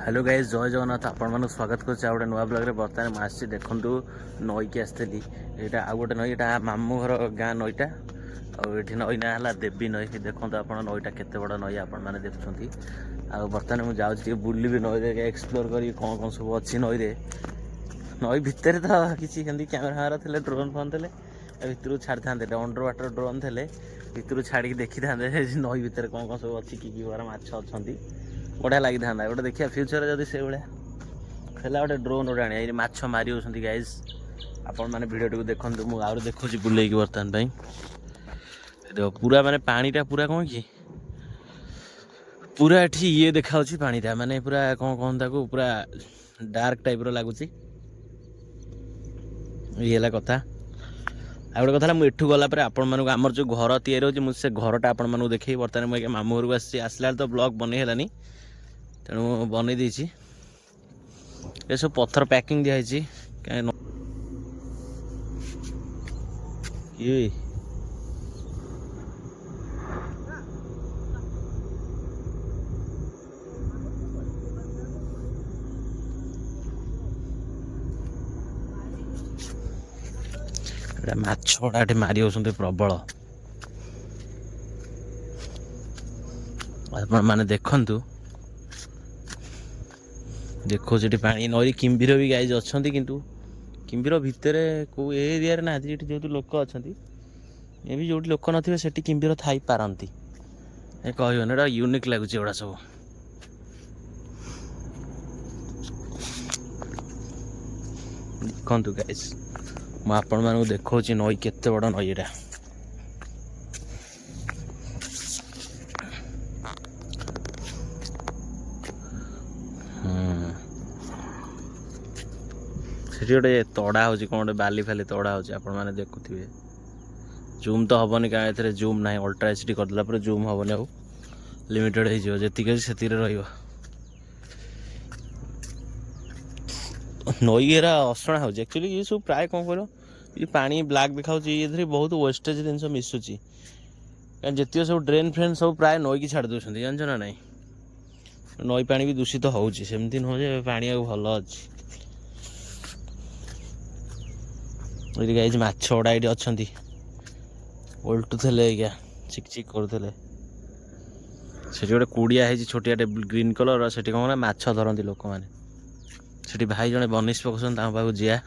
Hello guys जय जगन्नाथ आपण मानक स्वागत कर गोटे नुआ ब्लॉग रे बर्तमान मुझे देखूँ नई की आसती यहाँ आउ गोटे नई यहाँ मामू घर गाँ नईटा आठी नई ना है देवी नई देखो आप नईटा केते बड़ नई आपण मैंने देखुं बर्तमान मुझे जाऊँगी बुलि नई एक्सप्लोर कर कौन कौन सब अच्छी नई नई भितर तो किसी कैमेरा फैमेरा थे ड्रोन फोन थे भितर छाड़ी था अंडर वाटर ड्रोन थे भितर छाड़ी देखी था नई भितर कौन कौन सब अच्छी कि माछ अच्छा बढ़िया लगी था गोटे देखिए फ्यूचर जब से भाया गोटे ड्रोन गोटे आने माछ मारी होती गाइज आपण मैंने भिडियो टी देखूँ मुझे देखुची बुले बर्तमान देख पूरा माने पानीटा पूरा कौन कि पूरा एठी ये देखा पानीटा माने पूरा कौन कौन ताको पूरा डार्क टाइप रो लगुच ये कथा आ गोटे कथा मुझे एठू गला आपण मानक आमर जो घर तैयारी हो से घरटा आपण मानक देखे बर्तमान मुझे मामू घर को आसला तो ब्लॉग बन है तेणु बन देसी ये सब पत्थर पैकिंग दिखाई कहीं ये माछ गुड़ा मारी होती प्रबल मैंने देखु देखो जी पा नई किम्भीर भी गाइज अच्छा किंतु किम्भीर भितर कौ एरिया ना जो लोक अच्छा ये भी जो लोक नथिबे सेठी किम्भीर थाई पारती कहना यूनिक लगुच एगुड़ा सब देखु गाइज मैं आपण मानक देखा नई केते बड़ नई एटा गोटे तड़ा हो कौन गोटे बाली फाली तड़ा हो देखुए जूम तो हेनी क्या जूम ना अल्ट्रा एचडी करदेला पर जूम हेनी आउ लिमिटेड होती से नई एरा असना हो एक्चुअली ये सब प्राय कौन कर ये पानी ब्लैक देखा ये बहुत वेस्टेज जिन मिसुची जितने सब ड्रेन फ्रेन सब प्राय नई की छाड़ दूसरी जानछ ना नहीं नई पानी भी दूषित होमती नुह पानी भल अच्छी गाइज माछ गुड़ा ये अच्छा ओल्टुले क्या चिक चिक करुले से गोटे कुड़िया है छोटिया ग्रीन कलर से कौन माछ धरती लोक मैंने भाई जड़े बनिश पकाउन पाक जा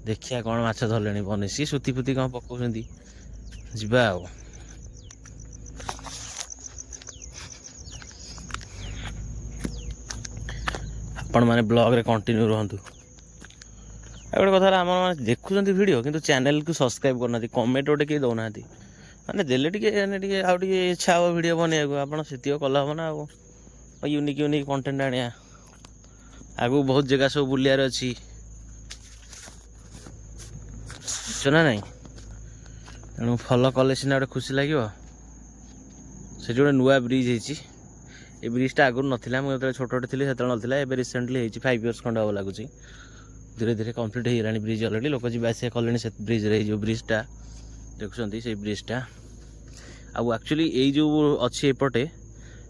देखिया कौन माछ धरले बनिश सुती फुती कौन पकाउं जा आपण मैंने ब्लॉग रे कंटिन्यू रहतु गोटे कथा आम देखुं वीडियो किंतु चैनल को सब्सक्राइब करना कमेंट गोटे कहीं दौना माने देले टे आउ इच्छा हम वीडियो बनवाक आप से कल हम ना यूनिक यूनिक कंटेंट आने आगू बहुत जगह सब बुलियार अच्छी ना नहीं तेणु फॉलो कले सीना गोटे खुशी लगे से गोटे नुआ ब्रिज ये ब्रिजटा आगुरी नाला मुझे छोटे थी से ना ए रिसेंटली 5 इयर्स खंड हम लगुच धीरे धीरे कम्प्लीट हो गलानी ब्रिज अलरेडी लोक जावास कले से ब्रिज रे जो ब्रिजटा देखुं से ब्रिजटा आउ एक्चुअली ये जो अच्छी एपटे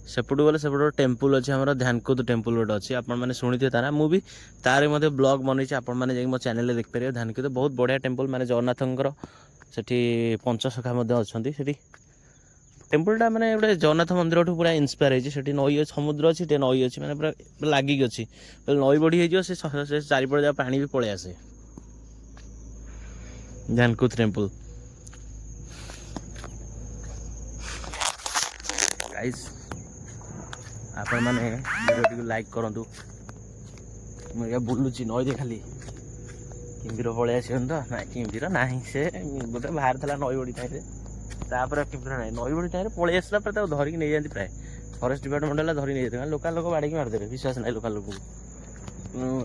सेपट गले सेपटे टेम्पल अच्छे आम ध्यानकुद टेम्पल गोटे अच्छी आपने शुणी तारा मुझे तार ब्लॉग बनई आपने मो चैनल देखिपारे ध्यानकुद बहुत बढ़िया टेम्पल माने जगन्नाथंकर सेठी पंचसखा अच्छा से टेम्पलटा माने गोटे जगन्नाथ मंदिर पूरा इन्स्पायर होती नई समुद्र अच्छी नई अच्छी मैंने पूरा लगिक अच्छी नई बढ़ी से चारिपटे जा पानी भी पलि आसे ध्यानकुद टेम्पल गाइस आपण मैंने वीडियो टी लाइक करूँ मुझे बुलूची नई खाली किम्भीर पलि आस ना किम्भीर ना से गोटे बाहर था नई बड़ी टाइम तापर किम्भीर ना नई बड़ी टाइम पलि आसला धरिकी नहीं जाती प्राय फरेस्ट डिपार्टमेंट है धरिक नहीं जाते लोकाल लोक बाड़ी मारिदेवे विश्वास ना लोकाल लोक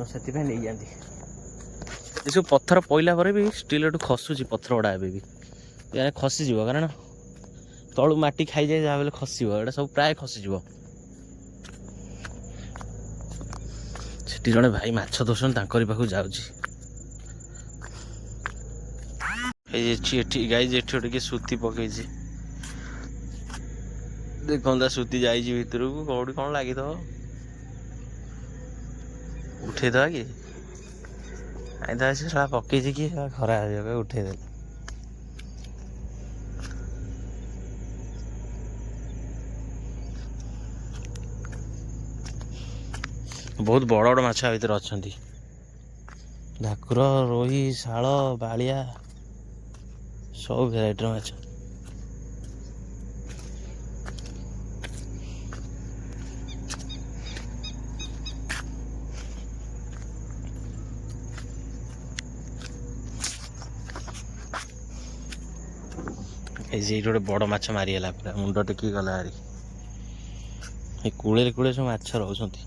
से नहीं जाती ये सब पत्थर पईला पर भी स्टिल एटू खसुची पत्थर गुड़ा भी खसीज कारण तलू माटी खाई जाए जहाँ खसब सब प्राय खसीज से जड़े भाई माछ धोसन पाखु जाऊँगी गाई जे सूती पकई देखा सूती जाइए भितर को कौटी कौन लगी ଉଠେଇଦବା କି ଆଇଦା ଅଛି ଶଳା ପକେଇଛି କି ଖରା ଯିବ ଉଠେଇଦେଲି। ବହୁତ ବଡ଼ ବଡ଼ ମାଛ ଭିତରେ ଅଛନ୍ତି। ଭାକୁର, ରୋହି, ଶାଳ, ବାଳିଆ ସବୁ ଭେରାଇଟିର ମାଛ। এই যে ଏଇଠି ଗୋଟେ ବଡ଼ ମାଛ ମାରିଗଲା ପୁରା ମୁଣ୍ଡ ଟେକି ଗଲା ହାରି। ଏ କୂଳରେ କୂଳରେ ସବୁ ମାଛ ରହୁଛନ୍ତି।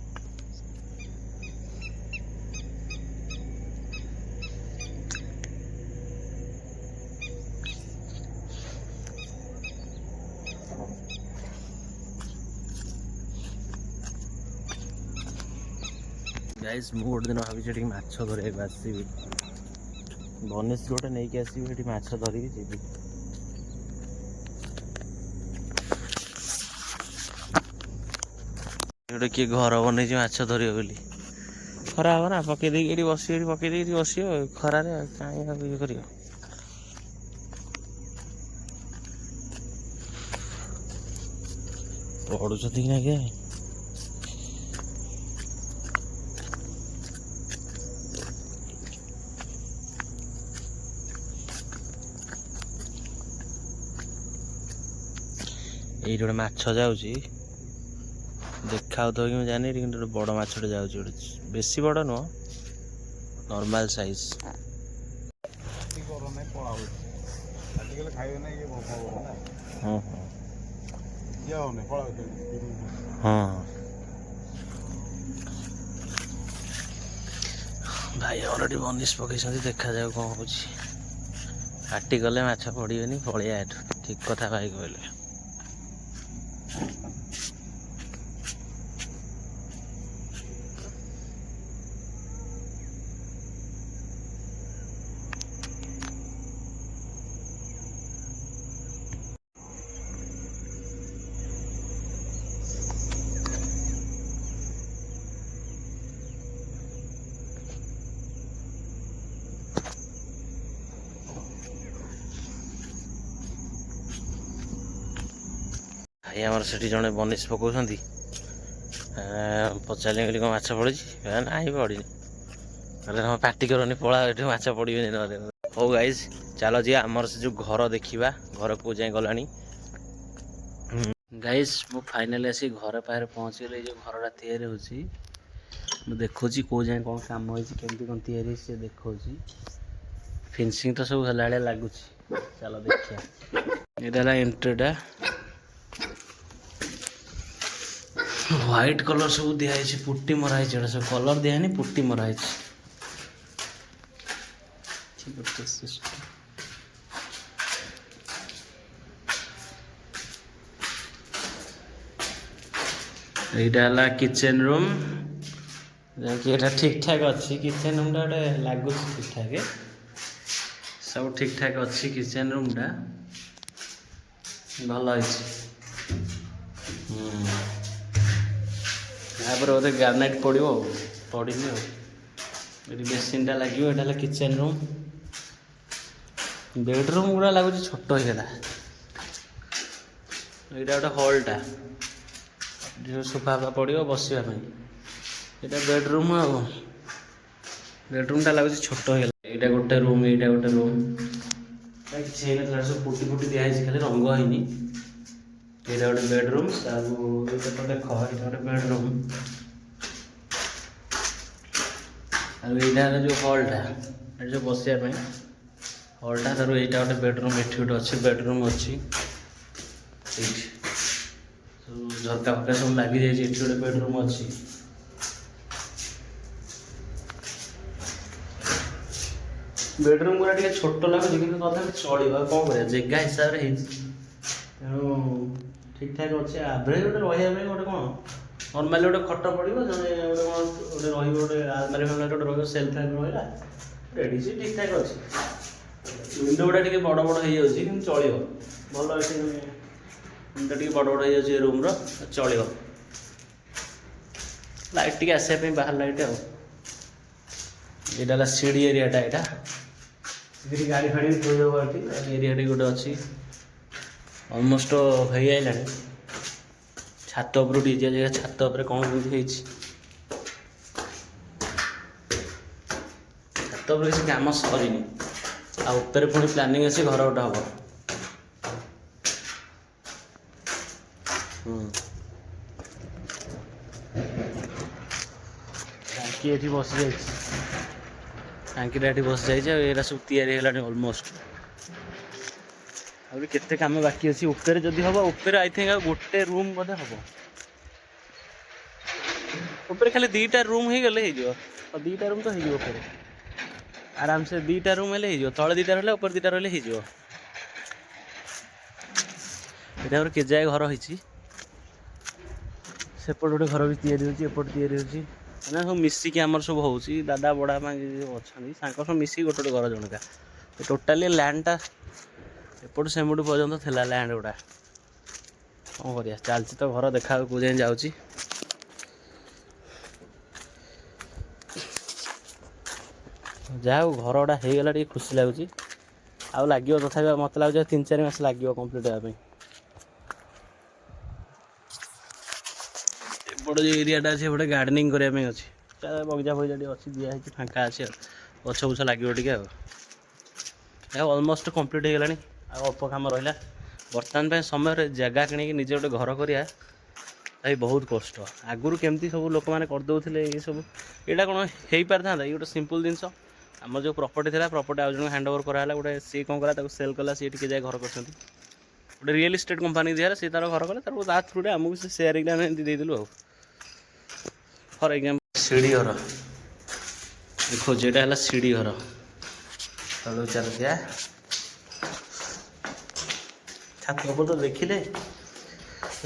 ଗାଇସ୍ ମୁଁ ଗୋଟେ ଦିନ ଭାବିଛି ଏଠିକି ମାଛ ଧରିବାକୁ ଆସିବି। ବନିଶ ଗୋଟେ ନେଇକି ଆସିବି ଏଠି ମାଛ ଧରିକି ଯିବି। ଗୋଟେ କିଏ ଘର ବନେଇଛି ମାଛ ଧରିବ ବୋଲି। ଖରା ହବ ନା ପକେଇ ଦେଇକି ଏଠି ବସିବ, ଏଠି ପକେଇ ଦେଇକି ବସିବ ଖରାରେ କାହିଁ ଆଉ ଇଏ କରିବ। ପଢୁଛନ୍ତି କି ନା କିଏ? ଏଇଠି ଗୋଟେ ମାଛ ଯାଉଛି, ଦେଖାଉଥିବ କି ମୁଁ ଜାଣିନି, କିନ୍ତୁ ଗୋଟେ ବଡ଼ ମାଛଟେ ଯାଉଛି, ଗୋଟେ ବେଶୀ ବଡ଼ ନୁହଁ, ନର୍ମାଲ ସାଇଜ। ହଁ ହଁ ଭାଇ ଆମର ଏଠି ବନିଶ ପକେଇଛନ୍ତି, ଦେଖାଯାଉ କଣ ହଉଛି। କାଟି ଗଲେ ମାଛ ପଡ଼ିବେନି, ପଳେଇବା ଏଠୁ। ଠିକ କଥା ଭାଇ କହିଲେ। ଭାଇ ଆମର ସେଠି ଜଣେ ବନିଶ ପକାଉଛନ୍ତି, ପଚାରିଲି କହିଲି କ'ଣ ମାଛ ପଡ଼ିଛି? ନାହିଁ ପଡ଼ିନି। କହିଲେ ହଁ ପାଟି କରନି, ପଳା ଏଠି ମାଛ ପଡ଼ିବେନି ନହେଲେ। ହଉ ଗାଇସ୍ ଚାଲ ଯିବା ଆମର ସେ ଯେଉଁ ଘର ଦେଖିବା, ଘର କେଉଁ ଯାଏଁ ଗଲାଣି। ଗାଇସ୍ ମୁଁ ଫାଇନାଲି ଆସି ଘର ପାଖରେ ପହଞ୍ଚିଗଲି। ଏଇ ଯେଉଁ ଘରଟା ତିଆରି ହେଉଛି ମୁଁ ଦେଖୁଛି କେଉଁ ଯାଏଁ କ'ଣ କାମ ହେଇଛି, କେମିତି କ'ଣ ତିଆରି ହେଇଛି ସେ ଦେଖାଉଛି। ଫିନିସିଂ ତ ସବୁ ହେଲା ଭଳିଆ ଲାଗୁଛି, ଚାଲ ଦେଖିବା। ଏଇଟା ହେଲା ଏଣ୍ଟ୍ରିଟା। ହ୍ୱାଇଟ୍ କଲର୍ ସବୁ ଦିଆହେଇଛି, ପୁଟି ମରା ହେଇଛି। ଏଇଟା ସବୁ କଲର୍ ଦିଆହେଇନି, ପୁଟି ମରା ହେଇଛି। এইটা ହେଲା କିଚେନ୍ ରୁମ୍, ଯାଇକି ଏଇଟା ଠିକ୍ ଠାକ୍ ଅଛି। କିଚେନ୍ ରୁମ୍ଟା ଗୋଟେ ଲାଗୁଛି ଠିକ୍ ଠାକ୍, ସବୁ ଠିକ୍ ଠାକ୍ ଅଛି। କିଚେନ୍ ରୁମ୍ଟା ଭଲ ହେଇଛି। ତାପରେ ବୋଧେ ଗ୍ରାନାଇଟ୍ ପଡ଼ିବ, ଆଉ ପଡ଼ିନି ଆଉ। ଏଠି ବେସିନ୍ଟା ଲାଗିବ। ଏଇଟା ହେଲା କିଚେନ୍ ରୁମ୍। ବେଡ଼ରୁମ୍ ଗୁଡ଼ା ଲାଗୁଛି ଛୋଟ ହେଇଗଲା। ଏଇଟା ଗୋଟେ ହଲ୍ଟା, ଯେଉଁ ସୋଫା ଫା ପଡ଼ିବ ବସିବା ପାଇଁ। ଏଇଟା ବେଡ଼ରୁମ୍, ଆଉ ବେଡ଼ରୁମ୍ଟା ଲାଗୁଛି ଛୋଟ ହେଇଗଲା। ଏଇଟା ଗୋଟେ ରୁମ୍, ଏଇଟା ଗୋଟେ ରୁମ୍, କିଛି ହେଇନଥିଲା, ସବୁ ପୁଟି ଫୁଟି ଦିଆହେଇଛି, ଖାଲି ରଙ୍ଗ ହେଇନି। ଏଇଟା ଗୋଟେ ବେଡ଼ରୁମ୍, ତାକୁ ଏଇଟା ତ ଦେଖ, ଏଇଟା ଗୋଟେ ବେଡ଼ରୁମ୍। ଆଉ ଏଇଟା ହେଲା ଯେଉଁ ହଲ୍ଟା, ଏଇଟା ଯେଉଁ ବସିବା ପାଇଁ ହଲ୍ଟା। ତାର ଏଇଟା ଗୋଟେ ବେଡ଼ରୁମ୍, ଏଠି ଗୋଟେ ଅଛି ବେଡ଼ରୁମ୍ ଅଛି। ଏଇଠି ସବୁ ଝରକା ଫରକା ସବୁ ଲାଗିଯାଇଛି। ଏଠି ଗୋଟେ ବେଡ଼ରୁମ୍ ଅଛି। ବେଡ଼ରୁମ୍ ଗୁଡ଼ା ଟିକେ ଛୋଟ ଲାଗୁଛି, କିନ୍ତୁ ତଥାପି ଚଳିବ। ଆଉ କ'ଣ କରିବା, ଜାଗା ହିସାବରେ ହେଇଛି, ତେଣୁ ଠିକ୍ ଠାକ୍ ଅଛି। ଆଭରେଜ୍ ଗୋଟେ ରହିବା ପାଇଁ ଗୋଟେ କ'ଣ ନର୍ମାଲି ଗୋଟେ ଖଟ ପଡ଼ିବ, ଜଣେ ଗୋଟେ କ'ଣ ଗୋଟେ ରହିବ, ଗୋଟେ ଆଲମାରି ଫାଲମାରି ଗୋଟେ ରହିବ, ସେଲ୍ଫ ଫେଲ୍ଫ ରହିଲା, ରେଡ଼ିସି ଠିକ୍ ଠାକ୍ ଅଛି। ୱିଣ୍ଡୋ ଗୁଡ଼ା ଟିକେ ବଡ଼ ବଡ଼ ହେଇଯାଉଛି, କିନ୍ତୁ ଚଳିବ, ଭଲ ଅଛି। ୱିଣ୍ଡୋ ଟିକେ ବଡ଼ ବଡ଼ ହେଇଯାଉଛି ଏ ରୁମ୍ର, ଚଳିବ। ଲାଇଟ୍ ଟିକେ ଆସିବା ପାଇଁ ବାହାର ଲାଇଟ୍ ଆଉ। ଏଇଟା ହେଲା ସିଡ଼ି ଏରିଆଟା। ଏଇଟା ସେଠି ଗାଡ଼ି ଫାଡ଼ି ଥୋଇଦେବ ଏଠି ଏରିଆଟି ଗୋଟେ ଅଛି। ଅଲମୋଷ୍ଟ ହେଇଆଇଲାଣି। ଛାତ ଉପରୁ ଟିକେ ଯିବା ଜାଗା ଛାତ ଉପରେ କ'ଣ କେମିତି ହେଇଛି। ଛାତ ଉପରେ କିଛି କାମ ସରିନି ଆଉ ଉପରେ ପୁଣି ପ୍ଲାନିଂ ଅଛି ଘର ଗୋଟେ ହବ। ଟାଙ୍କି ଏଠି ବସିଯାଇଛି। ଟାଙ୍କିଟା ଏଠି ବସିଯାଇଛି ଆଉ ଏଇଟା ସବୁ ତିଆରି ହେଇଗଲାଣି ଅଲମୋଷ୍ଟ। ଆହୁରି କେତେ କାମ ବାକି ଅଛି। ଉପରେ ଯଦି ହବ ଉପରେ ଆଇ ଥିଙ୍କ ଆଉ ଗୋଟେ ରୁମ୍ ବୋଧେ ହବ। ଉପରେ ଖାଲି 2ଟା ରୁମ୍ ହେଇଗଲେ ହେଇଯିବ। ଆଉ 2ଟା ରୁମ୍ ତ ହେଇଯିବ ଉପରେ ଆରାମସେ। 2ଟା ରୁମ୍ ହେଲେ ହେଇଯିବ। ତଳେ 2ଟା ରହିଲେ ଉପରେ 2ଟା ରହିଲେ ହେଇଯିବ। ଏଇଟା ଆମର କେଜାଏ ଘର ହେଇଛି। ସେପଟେ ଗୋଟେ ଘର ବି ତିଆରି ହେଉଛି, ଏପଟେ ତିଆରି ହେଉଛି। ମାନେ ସବୁ ମିଶିକି ଆମର ସବୁ ହେଉଛି। ଦାଦା ବଡ଼ବାପା ଯେଉଁ ଅଛନ୍ତି ତାଙ୍କ ସବୁ ମିଶିକି ଗୋଟେ ଗୋଟେ ଘର ଜଣକା। ଟୋଟାଲି ଲ୍ୟାଣ୍ଡଟା ଏପଟୁ ସେମୁଠୁ ପର୍ଯ୍ୟନ୍ତ ଥିଲା ଲ୍ୟାଣ୍ଡ ଗୁଡ଼ା। କ'ଣ କରିବା, ଚାଲିଛି ତ ଘର, ଦେଖାକୁ କେଉଁ ଯାଏଁ ଯାଉଛି। ଯାହା ହଉ ଘର ଗୁଡ଼ା ହେଇଗଲା, ଟିକେ ଖୁସି ଲାଗୁଛି। ଆଉ ଲାଗିବ ତଥାପି ମୋତେ ଲାଗୁଛି 3-4 ମାସ ଲାଗିବ କମ୍ପ୍ଲିଟ୍ ହେବା ପାଇଁ। ଏପଟେ ଯେଉଁ ଏରିଆଟା ଅଛି ଏପଟେ ଗାର୍ଡ଼େନିଂ କରିବା ପାଇଁ ଅଛି। ବଗିଚା ଫଗିଚା ଟିକେ ଅଛି, ଦିଆହେଇଛି, ଫାଙ୍କା ଅଛି ଆଉ। ଗଛ ବୁଛ ଲାଗିବ ଟିକେ ଆଉ। ଏହା ଅଲମୋଷ୍ଟ କମ୍ପ୍ଲିଟ୍ ହେଇଗଲାଣି। ଆଉ ଅଳ୍ପ କାମ ରହିଲା। ବର୍ତ୍ତମାନ ପାଇଁ ସମୟରେ ଜାଗା କିଣିକି ନିଜେ ଗୋଟେ ଘର କରିବା ଭାଇ ବହୁତ କଷ୍ଟ। ଆଗରୁ କେମିତି ସବୁ ଲୋକମାନେ କରିଦେଉଥିଲେ ଏସବୁ, ଏଇଟା କ'ଣ ହେଇପାରିଥାନ୍ତା? ଏଇ ଗୋଟେ ସିମ୍ପଲ୍ ଜିନିଷ। ଆମର ଯେଉଁ ପ୍ରପର୍ଟି ଥିଲା, ପ୍ରପର୍ଟି ଆଉ ଜଣଙ୍କୁ ହ୍ୟାଣ୍ଡ ଓଭର୍ କରାହେଲା। ଗୋଟେ ସିଏ କ'ଣ କଲା, ତାକୁ ସେଲ୍ କଲା, ସିଏ ଟିକେ ଯାଇ ଘର କରିଛନ୍ତି। ଗୋଟେ ରିଏଲ୍ ଇଷ୍ଟେଟ୍ କମ୍ପାନୀ ଦିଆହେଲା, ସିଏ ତାର ଘର କଲେ, ତାର ତା ଥ୍ରୁରେ ଆମକୁ ସେ ସେୟାର ହେଇକି ଆମେ ଏମିତି ଦେଇଦେଲୁ ଆଉ। ଫର୍ ଏକ୍ଜାମ୍ପଲ୍ ସିଡ଼ି ଘର ଦେଖାଉଛି, ଏଇଟା ହେଲା ସିଡ଼ି ଘର। ତଳୁ ଚାଲୁଥିବା ଛାତ ଉପରେ ତ ଦେଖିଲେ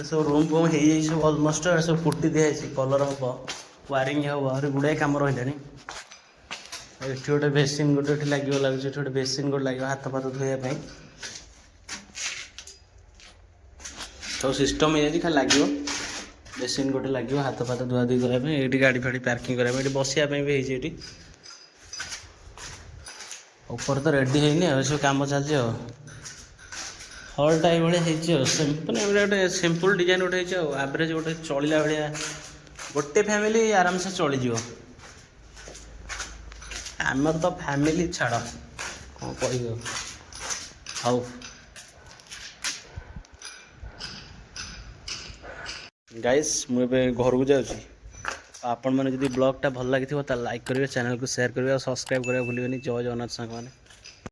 ସବୁ ରୁମ୍ ଫୁମ୍ ହେଇଯାଇଛି ସବୁ ଅଲମୋଷ୍ଟ। ସବୁ ପୁଟି ଦିଆହେଇଛି, କଲର୍ ହେବ, ୱାରିଙ୍ଗ ହେବ, ଆହୁରି ଗୁଡ଼ାଏ କାମ ରହିଲାଣି। ଏଠି ଗୋଟେ ବେସିନ୍ ଗୋଟେ ଏଠି ଲାଗିବ ଲାଗୁଛି। ଏଠି ଗୋଟେ ବେସିନ୍ ଗୋଟେ ଲାଗିବ ହାତ ଫାତ ଧୋଇବା ପାଇଁ। ସବୁ ସିଷ୍ଟମ୍ ହେଇଯାଇଛି, ଖାଲି ଲାଗିବ ବେସିନ୍ ଗୋଟେ ଲାଗିବ ହାତ ଫାତ ଧୁଆଧୁଇ କରିବା ପାଇଁ। ଏଇଠି ଗାଡ଼ି ଫାଡ଼ି ପାର୍କିଂ କରିବା ପାଇଁ, ଏଠି ବସିବା ପାଇଁ ବି ହେଇଛି। ଏଠି ଉପରେ ତ ରେଡ଼ି ହେଇନି ଆଉ, ସବୁ କାମ ଚାଲିଛି ଆଉ। ହଲ୍ଟା ଏଇଭଳିଆ ହେଇଛି ଆଉ। ମାନେ ଗୋଟେ ସିମ୍ପଲ୍ ଡିଜାଇନ୍ ଗୋଟେ ହେଇଛି ଆଉ। ଆଭରେଜ୍ ଗୋଟେ ଚଳିଲା ଭଳିଆ ଗୋଟେ ଫ୍ୟାମିଲି ଆରାମସେ ଚଳିଯିବ। ଆମର ତ ଫ୍ୟାମିଲି ଛାଡ଼, କ'ଣ କହିବ। ହଉ ଗାଇସ୍, ମୁଁ ଏବେ ଘରକୁ ଯାଉଛି। ଆପଣମାନେ ଯଦି ବ୍ଲଗ୍ଟା ଭଲ ଲାଗିଥିବ ତାହେଲେ ଲାଇକ୍ କରିବେ, ଚ୍ୟାନେଲ୍କୁ ସେୟାର କରିବେ ଆଉ ସବସ୍କ୍ରାଇବ୍ କରିବାକୁ ଭୁଲିବେନି। ଜୟ ଜଗନ୍ନାଥ ସାଙ୍ଗମାନେ।